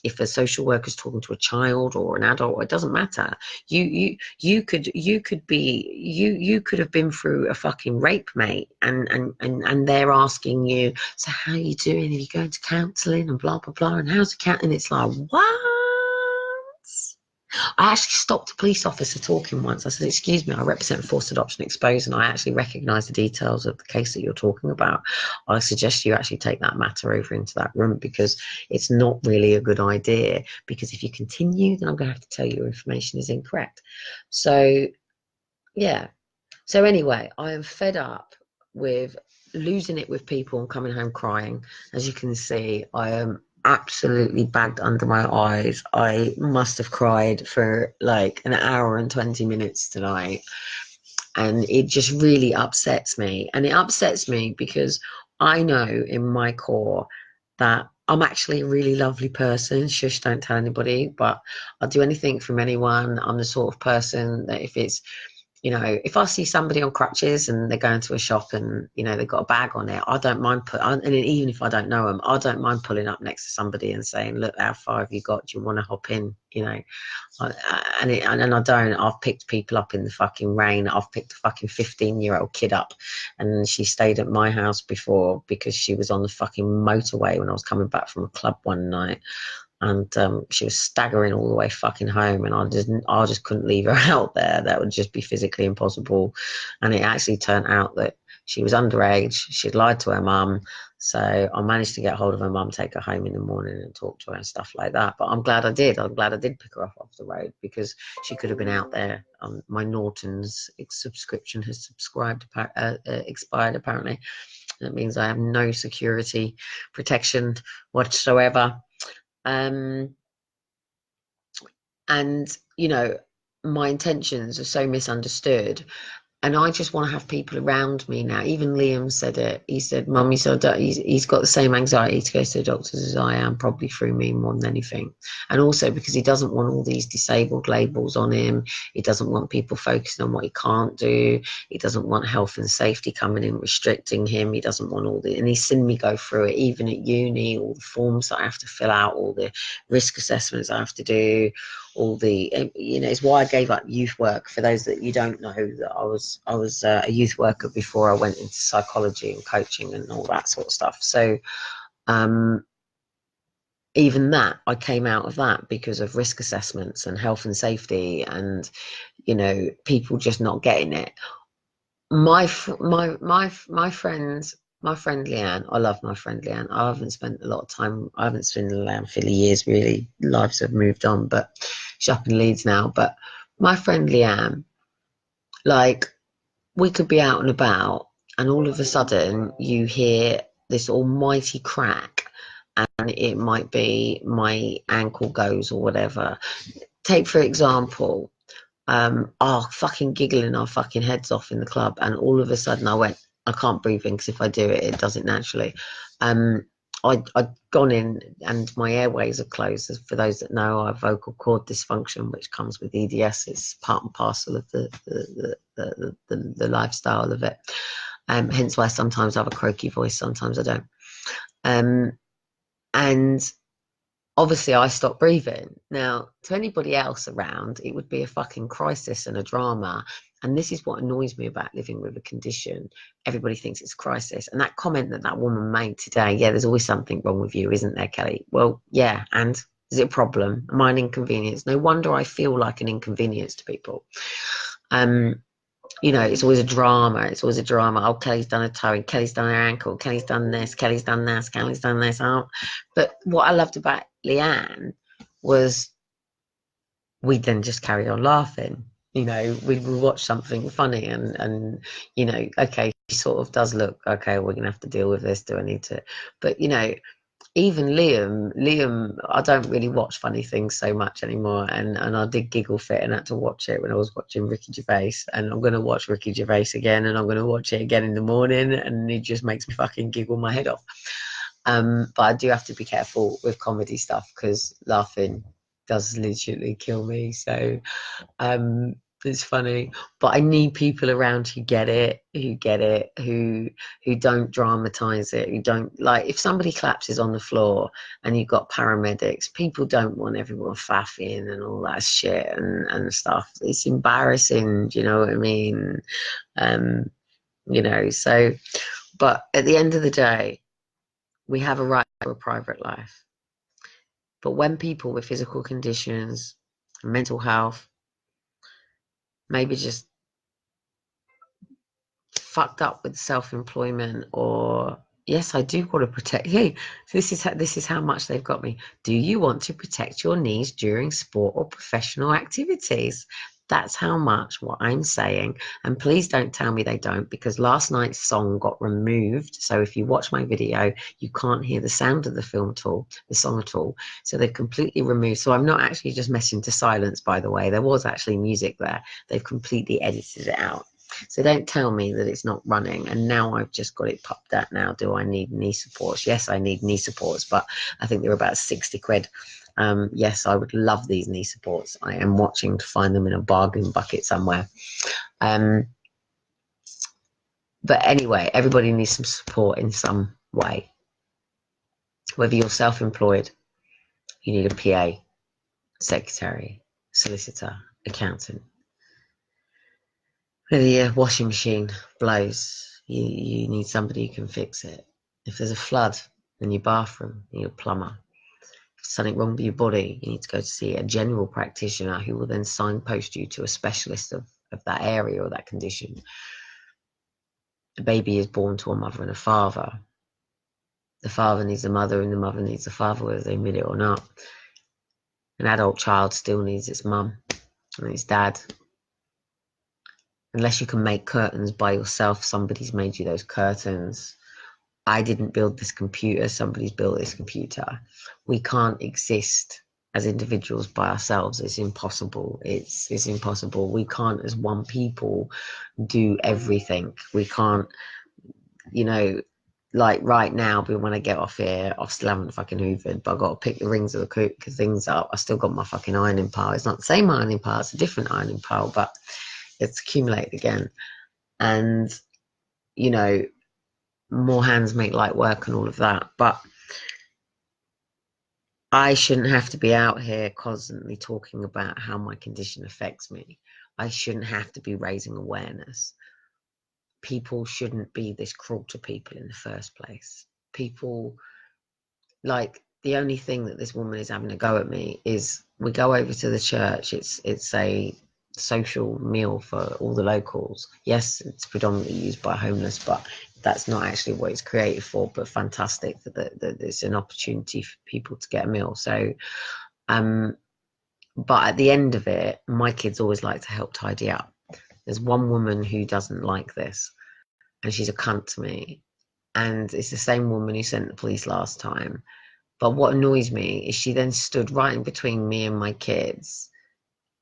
Speaker 1: If a social worker is talking to a child or an adult, it doesn't matter. You could have been through a fucking rape, mate, and they're asking you, so how are you doing? Are you going to counselling and blah blah blah? And how's the cat? And it's like, what? I actually stopped a police officer talking once. I said, excuse me, I represent Forced Adoption Exposed, and I actually recognise the details of the case that you're talking about. I suggest you actually take that matter over into that room, because it's not really a good idea. Because if you continue, then I'm going to have to tell you your information is incorrect. So, yeah. So anyway, I am fed up with losing it with people and coming home crying. As you can see, I am absolutely bagged under my eyes. I must have cried for like an hour and 20 minutes tonight. And it just really upsets me. And it upsets me because I know in my core that I'm actually a really lovely person. Shush, don't tell anybody, but I'll do anything from anyone. I'm the sort of person that if I see somebody on crutches and they're going to a shop and, they've got a bag on it, I don't mind and even if I don't know them, I don't mind pulling up next to somebody and saying, look, how far have you got? Do you want to hop in? And I don't. I've picked people up in the fucking rain. I've picked a fucking 15-year-old kid up, and she stayed at my house before because she was on the fucking motorway when I was coming back from a club one night. And she was staggering all the way fucking home, and I just couldn't leave her out there. That would just be physically impossible. And it actually turned out that she was underage. She'd lied to her mum, so I managed to get hold of her mum, take her home in the morning, and talk to her and stuff like that. But I'm glad I did. I'm glad I did pick her up off the road, because she could have been out there. My Norton's subscription has expired apparently. That means I have no security protection whatsoever. And my intentions are so misunderstood, And I just want to have people around me now. Even Liam said it. He said, Mum, he's got the same anxiety to go to the doctors as I am, probably through me more than anything. And also because he doesn't want all these disabled labels on him. He doesn't want people focusing on what he can't do. He doesn't want health and safety coming in, restricting him. He doesn't want all the, and he's seen me go through it, even at uni, all the forms that I have to fill out, all the risk assessments I have to do, all the, you know, it's why I gave up youth work. For those that you don't know, that I was a youth worker before I went into psychology and coaching and all that sort of stuff. So even that, I came out of that because of risk assessments and health and safety, and you know, people just not getting it. My friend Leanne, I love my friend Leanne. I haven't spent a lot of time. I haven't spent in the landfill years really. Lives have moved on, but she's up in Leeds now. But my friend Leanne, like, we could be out and about, and all of a sudden you hear this almighty crack, and it might be my ankle goes or whatever. Take for example, our fucking giggling our fucking heads off in the club, and all of a sudden I went, I can't breathe in because if I do it, it does it naturally. I'd gone in and my airways are closed. For those that know, I have vocal cord dysfunction, which comes with EDS. It's part and parcel of the lifestyle of it. Hence why sometimes I have a croaky voice, sometimes I don't. And obviously I stopped breathing. Now, to anybody else around, it would be a fucking crisis and a drama. And this is what annoys me about living with a condition. Everybody thinks it's a crisis. And that comment that woman made today, yeah, there's always something wrong with you, isn't there, Kelly? Well, yeah, and is it a problem? Am I an inconvenience? No wonder I feel like an inconvenience to people. You know, it's always a drama. It's always a drama. Oh, Kelly's done a toe, and Kelly's done her ankle, Kelly's done this, Kelly's done this, Kelly's done this. Oh. But what I loved about Leanne was we then just carried on laughing. You know, we would watch something funny and you know, okay, she sort of does look, okay, we're going to have to deal with this. Do I need to? But, you know, even Liam, I don't really watch funny things so much anymore, and I did giggle fit and had to watch it when I was watching Ricky Gervais, and I'm going to watch Ricky Gervais again, and I'm going to watch it again in the morning, and it just makes me fucking giggle my head off. But I do have to be careful with comedy stuff because laughing does literally kill me. So it's funny, but I need people around who get it, who don't dramatize it, who don't, like, if somebody collapses on the floor and you've got paramedics, people don't want everyone faffing and all that shit and stuff. It's embarrassing, do you know what I mean? You know, so, but at the end of the day, we have a right to a private life. But when people with physical conditions, mental health, maybe just fucked up with self-employment, or yes, I do want to protect you. This is how much they've got me. Do you want to protect your knees during sport or professional activities? That's how much what I'm saying. And please don't tell me they don't, because last night's song got removed. So if you watch my video, you can't hear the sound of the song at all. So they've completely removed. So I'm not actually just messing to silence, by the way. There was actually music there. They've completely edited it out. So don't tell me that it's not running. And now I've just got it popped out. Now, do I need knee supports? Yes, I need knee supports, but I think they're about 60 quid. Yes, I would love these knee supports. I am watching to find them in a bargain bucket somewhere. But anyway, everybody needs some support in some way. Whether you're self-employed, you need a PA, secretary, solicitor, accountant. Whether your washing machine blows, you need somebody who can fix it. If there's a flood in your bathroom, you need a plumber. If there's something wrong with your body, you need to go to see a general practitioner who will then signpost you to a specialist of that area or that condition. A baby is born to a mother and a father. The father needs a mother and the mother needs a father, whether they admit it or not. An adult child still needs its mum and its dad. Unless you can make curtains by yourself, somebody's made you those curtains. I didn't build this computer, somebody's built this computer. We can't exist as individuals by ourselves. It's impossible. It's impossible. We can't, as one people, do everything. We can't, you know, like right now, when I get off here, I still haven't fucking hoovered, but I've got to pick the rings of the things up. I still got my fucking ironing pile. It's not the same ironing pile, it's a different ironing pile, but it's accumulated again. And, you know, more hands make light work and all of that. But I shouldn't have to be out here constantly talking about how my condition affects me. I shouldn't have to be raising awareness. People shouldn't be this cruel to people in the first place. People, like, the only thing that this woman is having a go at me is, we go over to the church. It's a social meal for all the locals. Yes, it's predominantly used by homeless, but that's not actually what it's created for. But fantastic that it's an opportunity for people to get a meal. So, but at the end of it, my kids always like to help tidy up. There's one woman who doesn't like this, and she's a cunt to me. And it's the same woman who sent the police last time. But what annoys me is she then stood right in between me and my kids,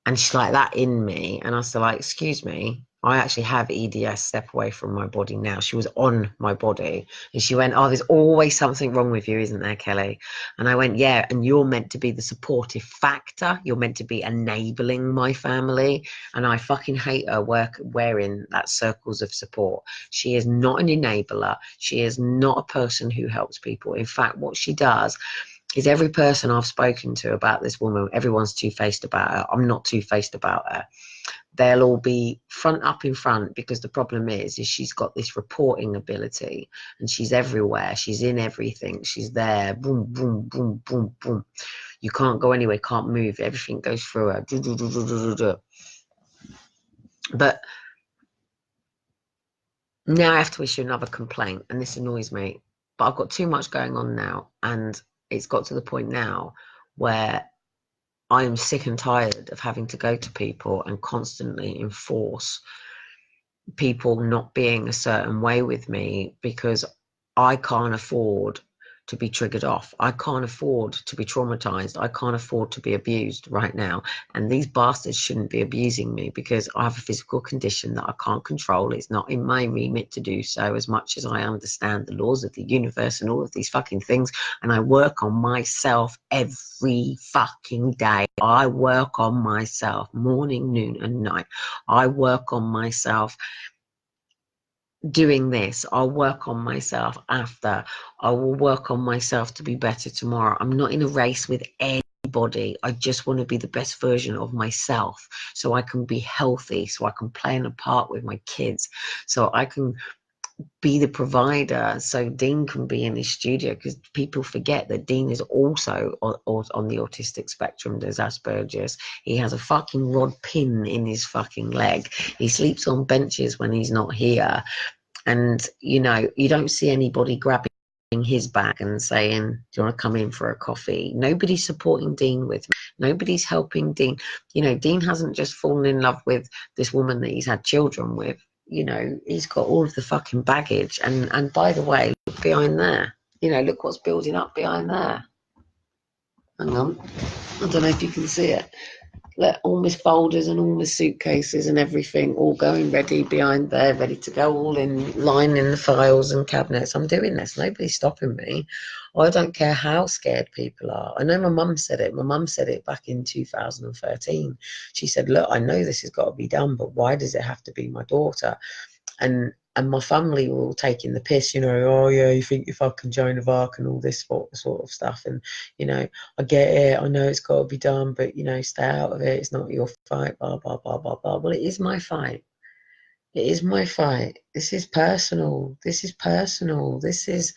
Speaker 1: and she's like that in me. And I was like, excuse me, I actually have EDS, step away from my body now. She was on my body, and she went, oh, there's always something wrong with you, isn't there, Kelly? And I went, yeah, and you're meant to be the supportive factor. You're meant to be enabling my family. And I fucking hate her wearing that circles of support. She is not an enabler. She is not a person who helps people. In fact, what she does is, every person I've spoken to about this woman, everyone's two-faced about her. I'm not two-faced about her. They'll all be front up in front, because the problem is she's got this reporting ability, and she's everywhere. She's in everything. She's there. Boom, boom, boom, boom, boom. You can't go anywhere, can't move. Everything goes through her. Do, do, do, do, do, do. But now I have to issue another complaint, and this annoys me. But I've got too much going on now, and it's got to the point now where I am sick and tired of having to go to people and constantly enforce people not being a certain way with me, because I can't afford to be triggered off. I can't afford to be traumatized. I can't afford to be abused right now. And these bastards shouldn't be abusing me, because I have a physical condition that I can't control. It's not in my remit to do so, as much as I understand the laws of the universe and all of these fucking things. And I work on myself every fucking day. I work on myself morning, noon, and night. I work on myself doing this. I'll work on myself after. I will work on myself to be better tomorrow. I'm not in a race with anybody. I just want to be the best version of myself, so I can be healthy, so I can play in a park with my kids, so I can be the provider, so Dean can be in his studio, because people forget that Dean is also on the autistic spectrum. There's Asperger's. He has a fucking rod pin in his fucking leg. He sleeps on benches when he's not here. And, you know, you don't see anybody grabbing his bag and saying, do you want to come in for a coffee? Nobody's supporting Dean with me. Nobody's helping Dean. You know, Dean hasn't just fallen in love with this woman that he's had children with. You know, he's got all of the fucking baggage. And by the way, look behind there. You know, look what's building up behind there. Hang on. I don't know if you can see it. All my folders and all my suitcases and everything all going ready behind there, ready to go, all in line in the files and cabinets. I'm doing this. Nobody's stopping me. I don't care how scared people are. I know my mum said it. My mum said it back in 2013. She said, look, I know this has got to be done, but why does it have to be my daughter? And my family were all taking the piss, you know, oh yeah, you think you're fucking Joan of Arc and all this sort of stuff. And, you know, I get it, I know it's got to be done, but, you know, stay out of it. It's not your fight, blah, blah, blah, blah, blah. Well, it is my fight. It is my fight. This is personal. This is personal. This is,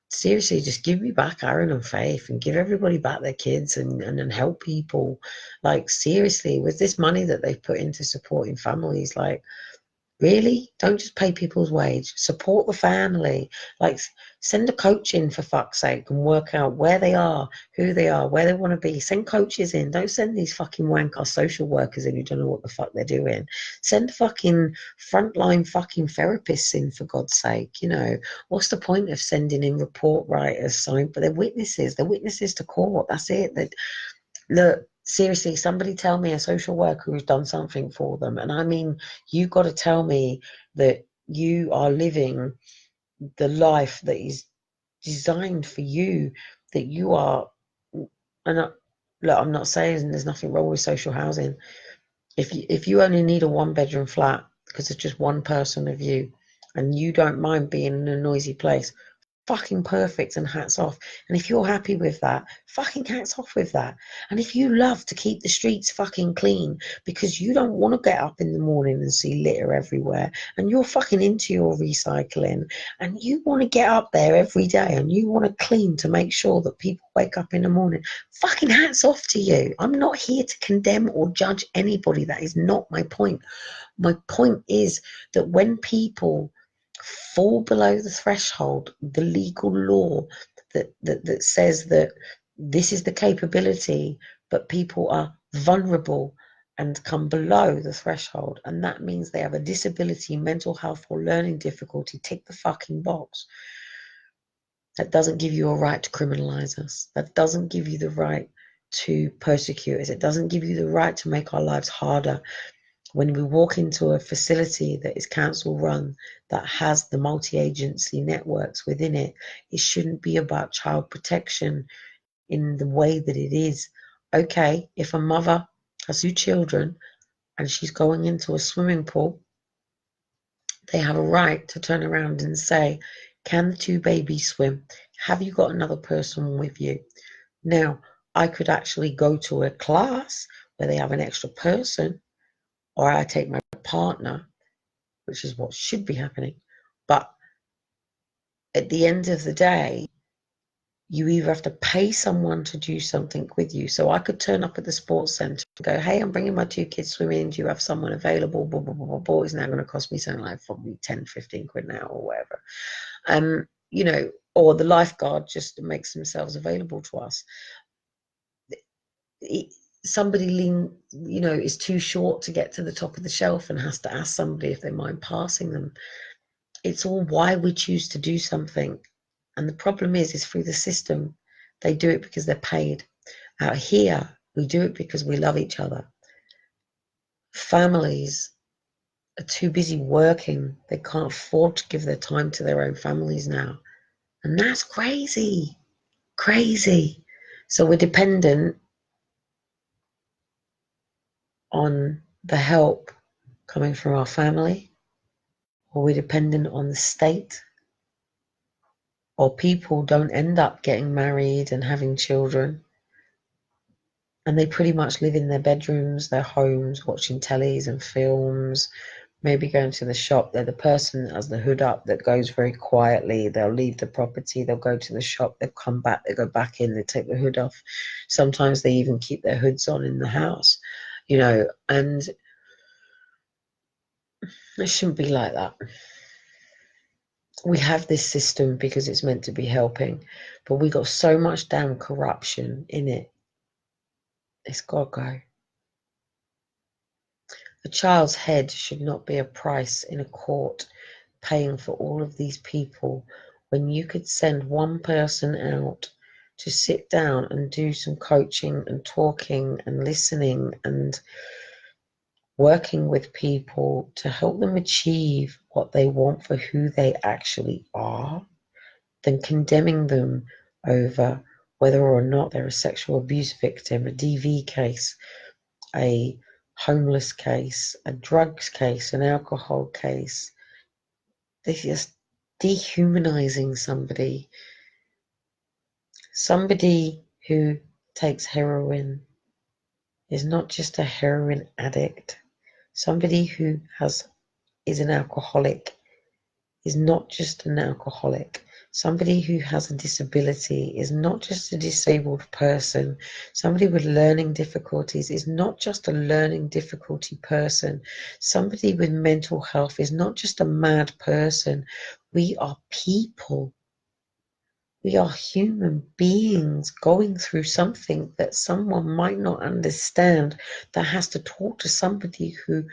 Speaker 1: seriously, just give me back Aaron and Faith, and give everybody back their kids, and help people. Like, seriously, with this money that they've put into supporting families, like, really? Don't just pay people's wage. Support the family. Like, send a coach in, for fuck's sake, and work out where they are, who they are, where they want to be. Send coaches in. Don't send these fucking wanker social workers in who don't know what the fuck they're doing. Send fucking frontline fucking therapists in, for God's sake. You know, what's the point of sending in report writers? But they're witnesses. They're witnesses to court. That's it. Look, seriously, somebody tell me a social worker who's done something for them. And I mean, you got to tell me that you are living the life that is designed for you, that you are. And look, I'm not saying there's nothing wrong with social housing. If you only need a one-bedroom flat because it's just one person of you, and you don't mind being in a noisy place, fucking perfect, and hats off. And if you're happy with that, fucking hats off with that. And if you love to keep the streets fucking clean because you don't want to get up in the morning and see litter everywhere, and you're fucking into your recycling, and you want to get up there every day and you want to clean to make sure that people wake up in the morning, fucking hats off to you. I'm not here to condemn or judge anybody. That is not my point. My point is that when people fall below the threshold, the legal law that says that this is the capability, but people are vulnerable and come below the threshold, and that means they have a disability, mental health, or learning difficulty, tick the fucking box. That doesn't give you a right to criminalize us. That doesn't give you the right to persecute us. It doesn't give you the right to make our lives harder. When we walk into a facility that is council run, that has the multi-agency networks within it, it shouldn't be about child protection in the way that it is. Okay, if a mother has 2 children and she's going into a swimming pool, they have a right to turn around and say, can the 2 babies swim? Have you got another person with you? Now, I could actually go to a class where they have an extra person, or I take my partner, which is what should be happening. But at the end of the day, you either have to pay someone to do something with you. So I could turn up at the sports centre and go, hey, I'm bringing my 2 kids swimming. Do you have someone available? Blah, blah, blah, blah, blah. It's now going to cost me something like probably 10, 15 quid an hour or whatever. You know, or the lifeguard just makes themselves available to us. Somebody is too short to get to the top of the shelf and has to ask somebody if they mind passing them. It's all why we choose to do something. And the problem is through the system, they do it because they're paid. Out here, we do it because we love each other. Families are too busy working. They can't afford to give their time to their own families now. And that's crazy. Crazy. So we're dependent on the help coming from our family, or we're dependent on the state, or people don't end up getting married and having children, and they pretty much live in their bedrooms, their homes, watching tellies and films, maybe going to the shop. They're the person that has the hood up that goes very quietly. They'll leave the property, they'll go to the shop, they'll come back, they go back in, they take the hood off. Sometimes they even keep their hoods on in the house, and it shouldn't be like that. We have this system because it's meant to be helping, but we got so much damn corruption in it. It's got to go. A child's head should not be a price in a court paying for all of these people when you could send one person out to sit down and do some coaching and talking and listening and working with people to help them achieve what they want for who they actually are, than condemning them over whether or not they're a sexual abuse victim, a DV case, a homeless case, a drugs case, an alcohol case. They're just dehumanizing somebody. Somebody who takes heroin is not just a heroin addict. Somebody who is an alcoholic is not just an alcoholic. Somebody who has a disability is not just a disabled person. Somebody with learning difficulties is not just a learning difficulty person. Somebody with mental health is not just a mad person. We are people. We are human beings going through something that someone might not understand, that has to talk to somebody who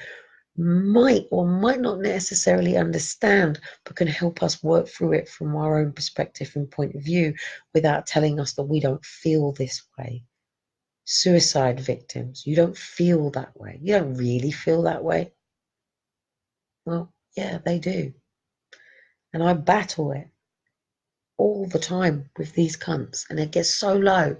Speaker 1: might or might not necessarily understand, but can help us work through it from our own perspective and point of view without telling us that we don't feel this way. suicide victims. You don't feel that way. You don't really feel that way. Well, yeah, they do. And I battle it all the time with these cunts. And it gets so low.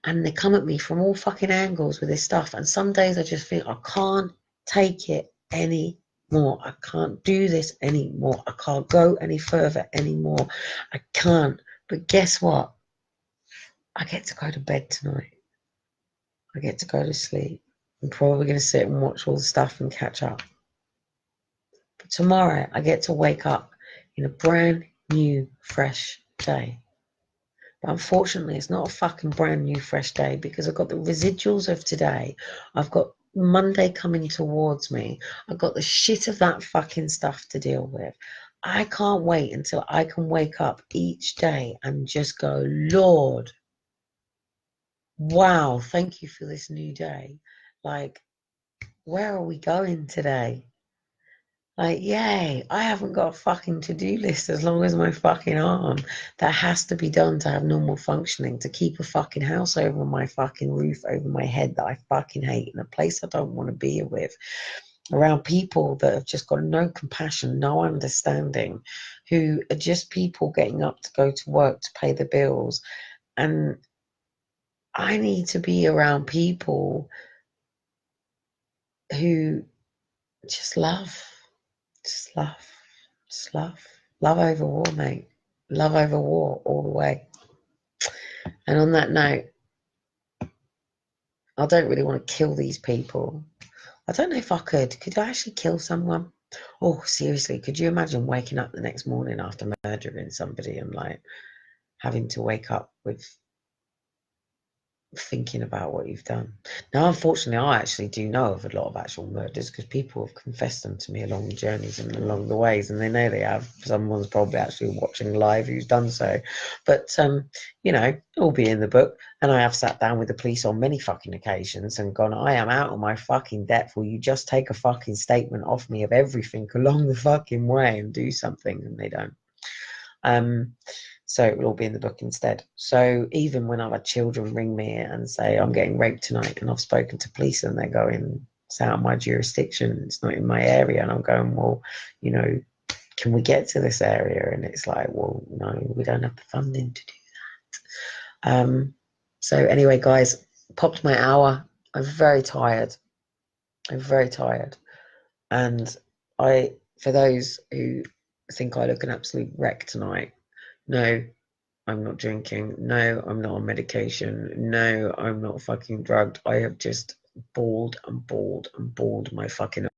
Speaker 1: And they come at me from all fucking angles with this stuff. And some days I just think, I can't take it anymore. I can't do this anymore. I can't go any further anymore. I can't. But guess what? I get to go to bed tonight. I get to go to sleep. I'm probably going to sit and watch all the stuff and catch up. But tomorrow I get to wake up in a brand new, fresh day. But unfortunately, it's not a fucking brand new, fresh day because I've got the residuals of today. I've got Monday coming towards me. I've got the shit of that fucking stuff to deal with. I can't wait until I can wake up each day and just go, Lord, wow, thank you for this new day. Like, where are we going today? Like, yay, I haven't got a fucking to-do list as long as my fucking arm. That has to be done to have normal functioning, to keep a fucking house over my fucking roof, over my head that I fucking hate, in a place I don't want to be with, around people that have just got no compassion, no understanding, who are just people getting up to go to work to pay the bills. And I need to be around people who just love. Just love. Just love. Love over war, mate. Love over war all the way. And on that note, I don't really want to kill these people. I don't know if I could. Could I actually kill someone? Oh, seriously, could you imagine waking up the next morning after murdering somebody and like having to wake up with thinking about what you've done? Now, unfortunately, I actually do know of a lot of actual murders because people have confessed them to me along the journeys and along the ways, and they know they have. Someone's probably actually watching live who's done so. But you know, it'll be in the book. And I have sat down with the police on many fucking occasions and gone, I am out of my fucking depth. Will you just take a fucking statement off me of everything along the fucking way and do something? And they don't. So it will all be in the book instead. So even when I've had children ring me and say, I'm getting raped tonight, and I've spoken to police and they're going, it's out of my jurisdiction, it's not in my area. And I'm going, well, you know, can we get to this area? And it's like, well, no, we don't have the funding to do that. So anyway, guys, popped my hour. I'm very tired. I'm very tired. And for those who think I look an absolute wreck tonight, no, I'm not drinking. No, I'm not on medication. No, I'm not fucking drugged. I have just bawled and bawled and bawled my fucking